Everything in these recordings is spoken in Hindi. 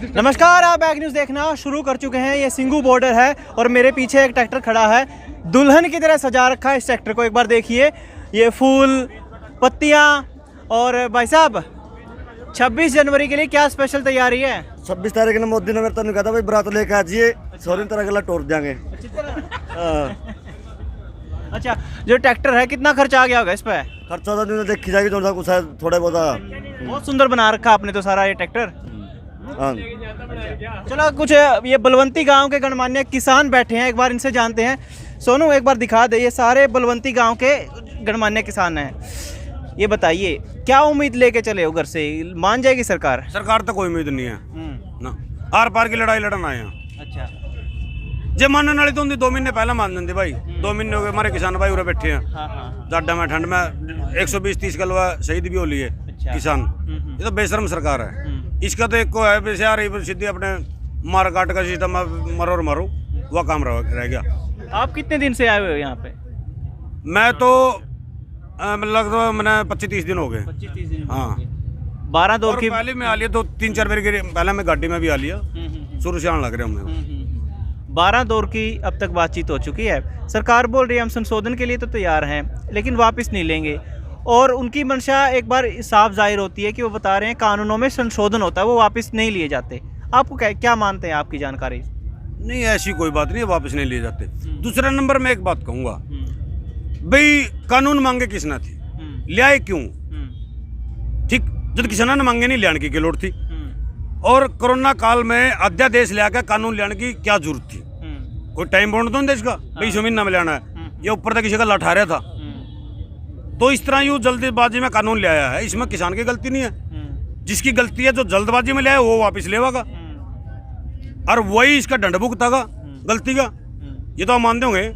नमस्कार, आप बैक न्यूज़ देखना शुरू कर चुके हैं। ये सिंगू बॉर्डर है और मेरे पीछे एक ट्रैक्टर खड़ा है, दुल्हन की तरह सजा रखा है इस ट्रैक्टर को। एक बार देखिए, ये फूल पत्तियां। और भाई साहब, 26 जनवरी के लिए क्या स्पेशल तैयारी है? 26 तारीख ने मोदी ने मेरे तक कहा था भाई बरात लेके आ जाइए, सॉरी तरह गला तोड़ देंगे। अच्छा, जो ट्रैक्टर है कितना खर्चा आ गया होगा इस पे? खर्चा तो देखी जाएगी, कुछ है थोड़ा बहुत। बहुत सुंदर बना रखा आपने तो सारा ये ट्रैक्टर। हाँ, चलो, कुछ ये बलवंती गांव के गणमान्य किसान बैठे हैं, एक बार इनसे जानते हैं। सोनू, एक बार दिखा दे, ये सारे बलवंती गांव के गणमान्य किसान हैं। ये बताइए, क्या उम्मीद लेके चले हो घर से? मान जाएगी सरकार? सरकार तो कोई उम्मीद नहीं है ना, आर पार की लड़ाई लड़ना आया। अच्छा, जे मानने वाली तो होंगी 2 महीने पहले मान देंगे भाई। 2 महीने हो गए हमारे किसान भाई उरे बैठे हैं। हाँ हाँ, जाडा में ठंड में 120-30 गलवा शहीद भी हो लिए किसान। ये तो बेशरम सरकार है। इसका तो एक को है वैसे आ रही सीधी अपने मार काट का सिस्टम, मरो और मारो, वह काम रह गया। आप कितने दिन से आए हुए हो यहाँ पे? मैं तो लगभग मैंने 25-30 दिन हो गए। 25-30 दिन। हाँ, 12 दौर की पहले में आ लिया तो 3-4 बार पहले मैं गाड़ी में भी आ लिया। शुरू से आने लग रहे हमें। 12 दौर की अब तक बातचीत हो चुकी है। सरकार बोल रही है हम संशोधन के लिए तो तैयार हैं, लेकिन वापस नहीं लेंगे। और उनकी मंशा एक बार साफ जाहिर होती है कि वो बता रहे हैं कानूनों में संशोधन होता है, वो वापस नहीं लिए जाते। आपको क्या मानते हैं, आपकी जानकारी? नहीं, ऐसी कोई बात नहीं, वापस नहीं लिए जाते। दूसरा नंबर में एक बात कहूँगा भाई, कानून मांगे किसने थी, लियाए क्यों? ठीक, जब किसाना ने मांगे नहीं लियाने की लोड़ थी। और कोरोना काल में अध्यादेश लिया के कानून लियाने की क्या जरूरत थी? कोई टाइम बाउंड तो नहीं देश का भाई 100 महीना में लाना है, ये ऊपर तक किसी का लठा रहा था। तो इस तरह यूँ जल्दबाजी में कानून ले आया है, इसमें किसान की गलती नहीं है। जिसकी गलती है जो जल्दबाजी में ले आया वो वापस लेवागा, और वही इसका दंड भुगतागा गलती का। ये तो हम मानते होंगे,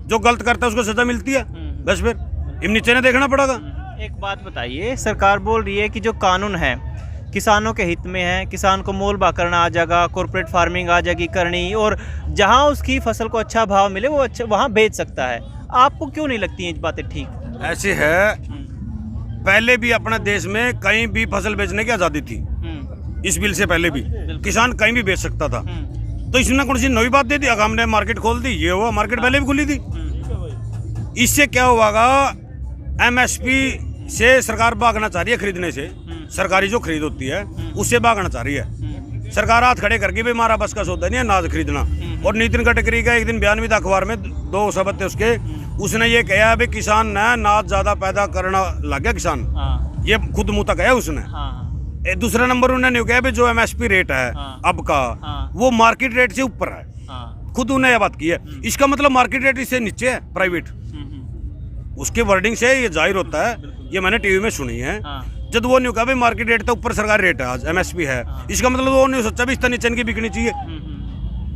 जो गलत करता है उसको सजा मिलती है, बस फिर इन नीचे ने देखना पड़ेगा। एक बात बताइए, सरकार बोल रही है कि जो कानून है किसानों के हित में है, किसान को मोल भाव करना आ जाएगा, कॉर्पोरेट फार्मिंग आ जाएगी करनी, और जहां उसकी फसल को अच्छा भाव मिले वो अच्छा वहां बेच सकता है। आपको क्यों नहीं लगती ये बातें ठीक? ऐसे है, पहले भी अपने देश में कहीं भी फसल बेचने की आज़ादी थी। इस बिल से पहले भी किसान कहीं भी बेच सकता था। तो इसने कौन सी नई बात दे दी? अगर हमने मार्केट खोल दी, ये हुआ, मार्केट पहले भी खुली थी। इससे क्या होगा, एमएसपी से सरकार भागना चाह रही है, खरीदने से। सरकारी जो खरीद होती है उससे भागना चाह रही है सरकार। हाथ खड़े करके भी हमारा बस का सौदा नहीं है अनाज खरीदना। और नितिन गडकरी का एक दिन बयान भी था अखबार में, 2 शब्द थे उसके। उसने ये कहा भी किसान ने अनाज ज्यादा पैदा करना लग गया किसान। ये खुद मुंह तक है उसने। दूसरा नंबर उन्होंने कहा भी जो एमएसपी रेट है अब का, वो मार्केट रेट से ऊपर है। खुद उन्होंने यह बात की है। इसका मतलब मार्केट रेट इससे नीचे है प्राइवेट। उसके वर्डिंग से ये जाहिर होता है, ये मैंने टीवी में सुनी है। जब वो नहीं कहा भाई मार्केट रेट तो ऊपर सरकारी रेट है, आज एमएसपी है, इसका मतलब वो नहीं सोचा भी इस नीचे इनकी बिकनी चाहिए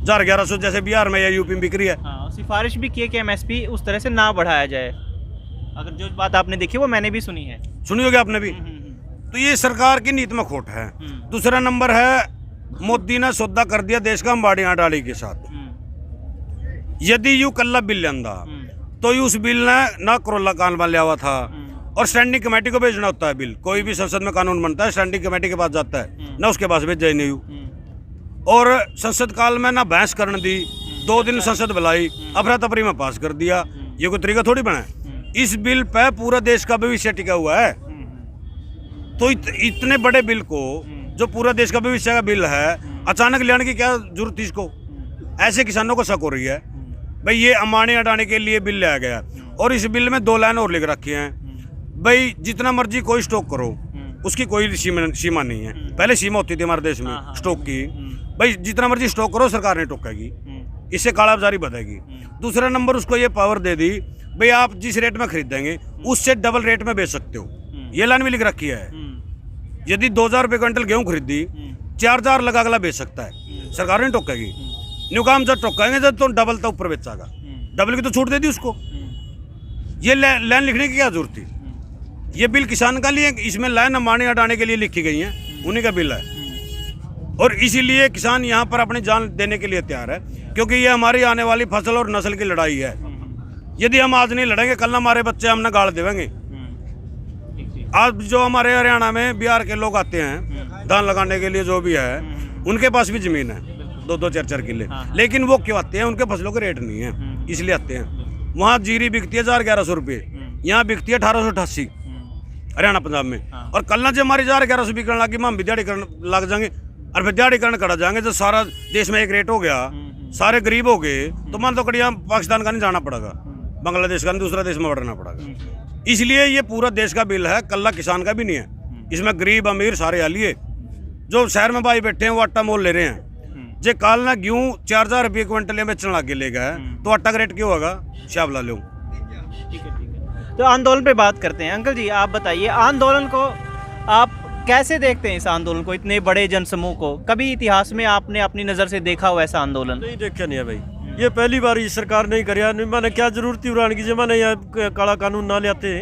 1100 जैसे बिहार में या यूपी में बिक रही है। सिफारिश भी की है कि एमएसपी उस तरह से ना बढ़ाया जाए। अगर जो बात आपने देखी वो मैंने भी सुनी है। सुनी होगी आपने भी। तो ये सरकार की नीति में खोट है। दूसरा नंबर है, मोदी ने सौदा कर दिया देश का अंबाड़ी अडानी के साथ। यदि यू कल्ला बिल लिया तो उस बिल ने ना करोला कान लिया हुआ था, और स्टैंडिंग कमेटी को भेजना होता है बिल। कोई भी संसद में कानून बनता है स्टैंडिंग कमेटी के पास जाता है, ना उसके पास भेजा ही नहीं। और संसद काल में ना बहस करने दी, 2 दिन संसद बुलाई, अफरा तफरी में पास कर दिया। ये कोई तरीका थोड़ी बना है। इस बिल पे पूरा देश का भविष्य टिका हुआ है। तो इतने बड़े बिल को, जो पूरा देश का भविष्य का बिल है, अचानक लेने की क्या जरूरत थी इसको? ऐसे किसानों को शक हो रही है भाई ये अंबानी अडानी के लिए बिल लाया गया। और इस बिल में 2 लाइन और लिख रखी हैं भाई, जितना मर्जी कोई स्टॉक करो, उसकी कोई सीमा नहीं है। पहले सीमा होती थी हमारे देश में स्टॉक की, भाई जितना मर्जी स्टॉक करो सरकार नहीं टोकेगी, इससे कालाबाजारी बढ़ेगी। दूसरा नंबर, उसको ये पावर दे दी भाई आप जिस रेट में खरीदेंगे उससे डबल रेट में बेच सकते हो। ये लाइन भी लिख रखी है। यदि 2000 रुपये क्विंटल गेहूँ खरीदी, 4000 लगा अगला बेच सकता है, सरकार नहीं टोकेगी। न्यू काम जब टोकेंगे जब तो डबल तो ऊपर बेचागा, डबल की तो छूट दे दी उसको। ये लाइन लिखने की क्या जरूरत थी? ये बिल किसान का लिए, इसमें लाइन अंबानी अडानी के लिए लिखी गई है, उन्हीं का बिल है। और इसीलिए किसान यहाँ पर अपनी जान देने के लिए तैयार है, क्योंकि ये हमारी आने वाली फसल और नस्ल की लड़ाई है। यदि हम आज नहीं लड़ेंगे, कल हमारे बच्चे हमने गाड़ देवेंगे। आज जो हमारे हरियाणा में बिहार के लोग आते हैं धान लगाने के लिए जो भी है, उनके पास भी जमीन है 2-2, 4-4 किले, लेकिन वो क्यों आते हैं? उनके फसलों के रेट नहीं है, इसलिए आते हैं। वहाँ जीरी बिकती है 1100 रुपये, यहाँ बिकती है 1888 हरियाणा पंजाब में। और कल ना जो हमारी 1100 बिकने लगी, हम भी दिहाड़ी करने लग जाएंगे और फिर दिहाड़ीकरण करा जाएंगे। जब सारा देश में एक रेट हो गया, सारे गरीब हो गए, तो मान लो कड़िया पाकिस्तान का नहीं जाना पड़ेगा, बांग्लादेश का नहीं, दूसरा देश में बढ़ना पड़ेगा। इसलिए ये पूरा देश का बिल है, कल्ला किसान का भी नहीं है। इसमें गरीब अमीर सारे हाली है। जो शहर में भाई बैठे हैं वो आटा मोल ले रहे हैं। जे काल ना गेहूँ 4000 रुपये क्विंटल बेचने लगे ले गए, तो आटा का रेट क्यों होगा? शाबला लो। ठीक है। तो आंदोलन पे बात करते हैं। अंकल जी आप बताइए, आंदोलन को आप कैसे देखते हैं? इस आंदोलन को, इतने बड़े जनसमूह को, कभी इतिहास में आपने अपनी नज़र से देखा हो ऐसा आंदोलन? नहीं देखा नहीं है भाई, ये पहली बार ये सरकार नहीं करिया। मैंने क्या जरूरत थी उड़ान की, जब मैंने यहाँ काला कानून ना लाते,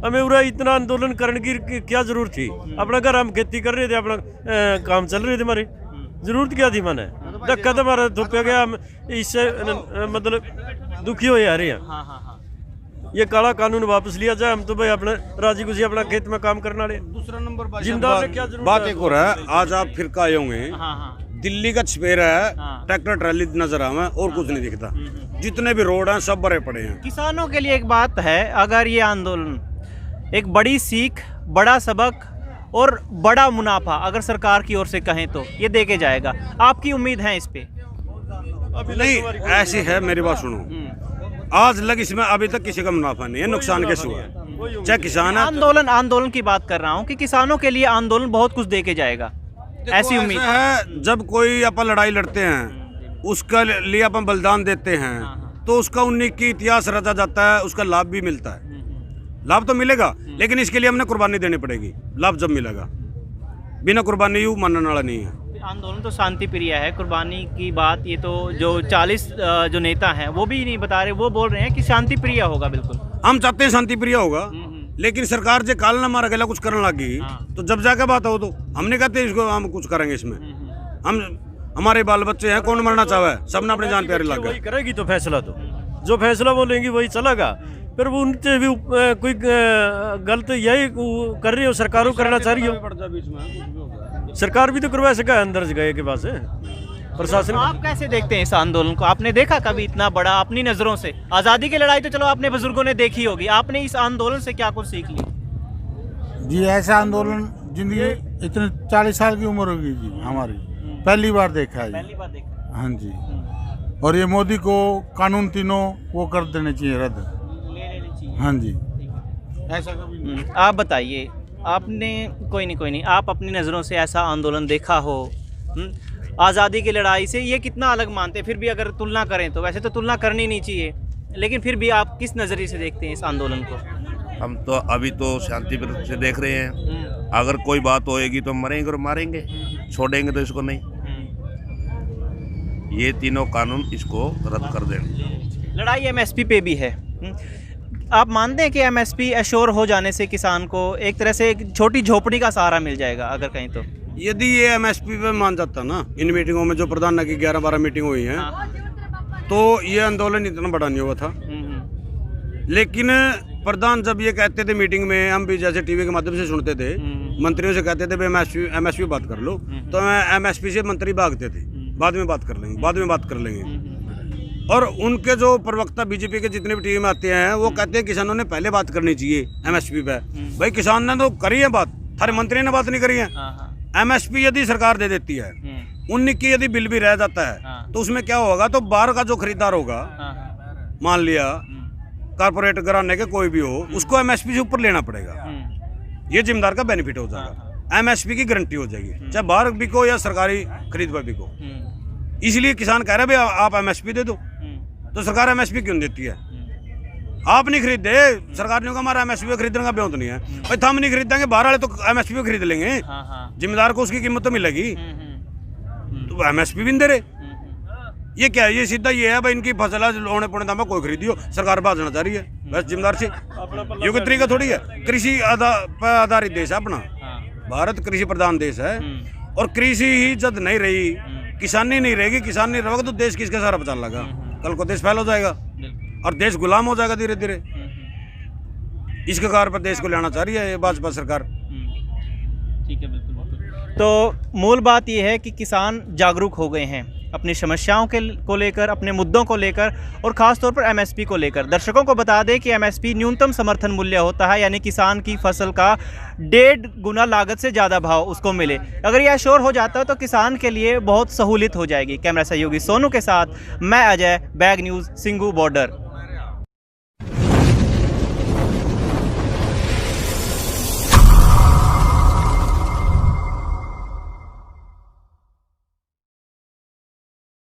हमें उड़ा इतना आंदोलन करने की क्या जरूरत थी? अपना घर हम खेती कर रहे थे, अपना काम चल रहे थे, हमारे जरूरत क्या थी? मैंने धक्का तो हमारा धोपा गया, हम इससे मतलब दुखी हो जा रहे हैं। ये काला कानून वापस लिया जाए, हम तो भाई अपने राजी खुशी अपना खेत में काम करना रहे। दूसरा नंबर जिंदा में क्या जरूरत बात है? एक और है, आज आप फिर आए होंगे, दिल्ली का छपेरा है, ट्रैक्टर ट्रैली नजर आवे और कुछ नहीं दिखता। जितने भी रोड हैं सब भरे पड़े हैं। किसानों के लिए एक बात है, अगर ये आंदोलन एक बड़ी सीख, बड़ा सबक और बड़ा मुनाफा अगर सरकार की ओर से कहें तो ये दे के जाएगा, आपकी उम्मीद है इस पे? नहीं ऐसी है, मेरी बात सुनो, आज लग इसमें अभी तक किसी का मुनाफा नहीं है, नुकसान के सिवा। चाहे किसान है, आंदोलन की बात कर रहा हूँ कि किसानों के लिए आंदोलन बहुत कुछ दे के जाएगा, ऐसी उम्मीद है। जब कोई अपन लड़ाई लड़ते हैं, उसका लिए अपन बलिदान देते हैं, तो उसका उन्हीं की इतिहास रचा जाता है, उसका लाभ भी मिलता है। लाभ तो मिलेगा, लेकिन इसके लिए हमने कुर्बानी देनी पड़ेगी। लाभ जब मिलेगा, बिना कुर्बानी यूँ मानने वाला नहीं है। आंदोलन तो शांति प्रिय है, कुर्बानी की बात ये तो जो 40 जो नेता हैं वो भी नहीं बता रहे, वो बोल रहे हैं कि शांति प्रिय होगा। बिल्कुल हम चाहते हैं शांति प्रिय होगा, लेकिन सरकार जो काल ना मारा गला कुछ करने लगी, तो जब जाकर बात हो तो हमने कहते हैं इसको हम कुछ करेंगे इसमें। हम हमारे बाल बच्चे हैं, कौन मरना चाहे, सबने अपने जान प्यारे लग गए। करेगी तो फैसला, तो जो फैसला वो लेंगी वही चलेगा। फिर वो उनसे भी कोई गलत यही कर रही हो, सरकारों करना चाह रही हो, सरकार भी तो करवा सका अंदर जगह के पास प्रशासन। आप कैसे देखते हैं इस आंदोलन को? आपने देखा कभी इतना बड़ा अपनी नज़रों से? आज़ादी की लड़ाई तो चलो आपने बुजुर्गों ने देखी होगी, आपने इस आंदोलन से क्या कुछ सीख लिया? जी ऐसा आंदोलन जिंदगी इतने 40 साल की उम्र होगी जी हमारी, पहली बार देखा है। पहली बार देखा। हाँ जी, और ये मोदी को कानून तीनों वो कर देने चाहिए, रद्द। हाँ जी, ऐसा कभी आप बताइए, आपने कोई नहीं, आप अपनी नज़रों से ऐसा आंदोलन देखा हो, आज़ादी की लड़ाई से ये कितना अलग मानते हैं? फिर भी अगर तुलना करें तो, वैसे तो तुलना करनी नहीं चाहिए, लेकिन फिर भी आप किस नज़रिए से देखते हैं इस आंदोलन को? हम तो अभी तो शांति से देख रहे हैं। अगर कोई बात होएगी तो मरेंगे और मारेंगे, छोड़ेंगे तो इसको नहीं। ये तीनों कानून इसको रद्द कर दें। लड़ाई एमएसपी पे भी है। आप मानते हैं कि एमएसपी एश्योर हो जाने से किसान को एक तरह से एक छोटी झोपड़ी का सहारा मिल जाएगा अगर कहीं तो? यदि ये एमएसपी पे मान जाता ना, इन मीटिंगों में जो प्रधान की 11-12 मीटिंग हुई है, तो ये आंदोलन इतना बड़ा नहीं हुआ था। लेकिन प्रधान जब ये कहते थे मीटिंग में, हम भी जैसे टीवी के माध्यम से सुनते थे, मंत्रियों से कहते थे एमएसपी बात कर लो, तो एमएसपी से मंत्री भागते थे, बाद में बात कर लेंगे। और उनके जो प्रवक्ता बीजेपी के जितने भी टीवी में आते हैं, वो कहते हैं किसानों ने पहले बात करनी चाहिए एमएसपी पे। भाई किसान ने तो करी है बात, थारे मंत्री ने बात नहीं करी है। एमएसपी यदि सरकार दे देती है, 19 की यदि बिल भी रह जाता है, तो उसमें क्या होगा? तो बाहर का जो खरीदार होगा, मान लिया कारपोरेट घराने के कोई भी हो, उसको एमएसपी से ऊपर लेना पड़ेगा। ये जिम्मेदार का बेनिफिट हो जाएगा, एमएसपी की गारंटी हो जाएगी, चाहे बाहर बिको या सरकारी खरीद पर बिको। इसलिए किसान कह रहे हैं भाई आप एमएसपी दे दो, तो सरकार एमएसपी क्यों देती है? आप नहीं खरीदे, सरकार ने कहा हमारा एमएसपी पे खरीदने का ब्योंत नहीं है। भाई हम नहीं खरीदेंगे, बाहर वाले तो एमएसपी पे खरीद लेंगे, जिम्मेदार को उसकी कीमत तो मिलेगी, तो एमएसपी भी नहीं दे रहे। ये क्या है? ये सीधा ये है भाई इनकी फसल होने पौने दाम में कोई खरीदियो, सरकार बाजना चाह रही है बस जिम्मेदार से। ये कोई तरीका थोड़ी है। कृषि पर आधारित देश है अपना, भारत कृषि प्रधान देश है, और कृषि ही जब नहीं रही, किसानी नहीं रहेगी, किसान नहीं रहेगा, तो देश किसका सारा बचा लगा? कल को देश फैल हो जाएगा और देश गुलाम हो जाएगा धीरे धीरे। इसके कार पर देश को लेना चाह रही है ये भाजपा सरकार। ठीक है, बिल्कुल। तो मूल बात यह है कि किसान जागरूक हो गए हैं अपनी समस्याओं को लेकर, अपने मुद्दों को लेकर और ख़ास तौर पर एमएसपी को लेकर। दर्शकों को बता दें कि एमएसपी न्यूनतम समर्थन मूल्य होता है, यानी किसान की फसल का 1.5 गुना लागत से ज़्यादा भाव उसको मिले। अगर यह श्योर हो जाता है तो किसान के लिए बहुत सहूलियत हो जाएगी। कैमरा सहयोगी सोनू के साथ मैं Ajay, bag news, Singhu border.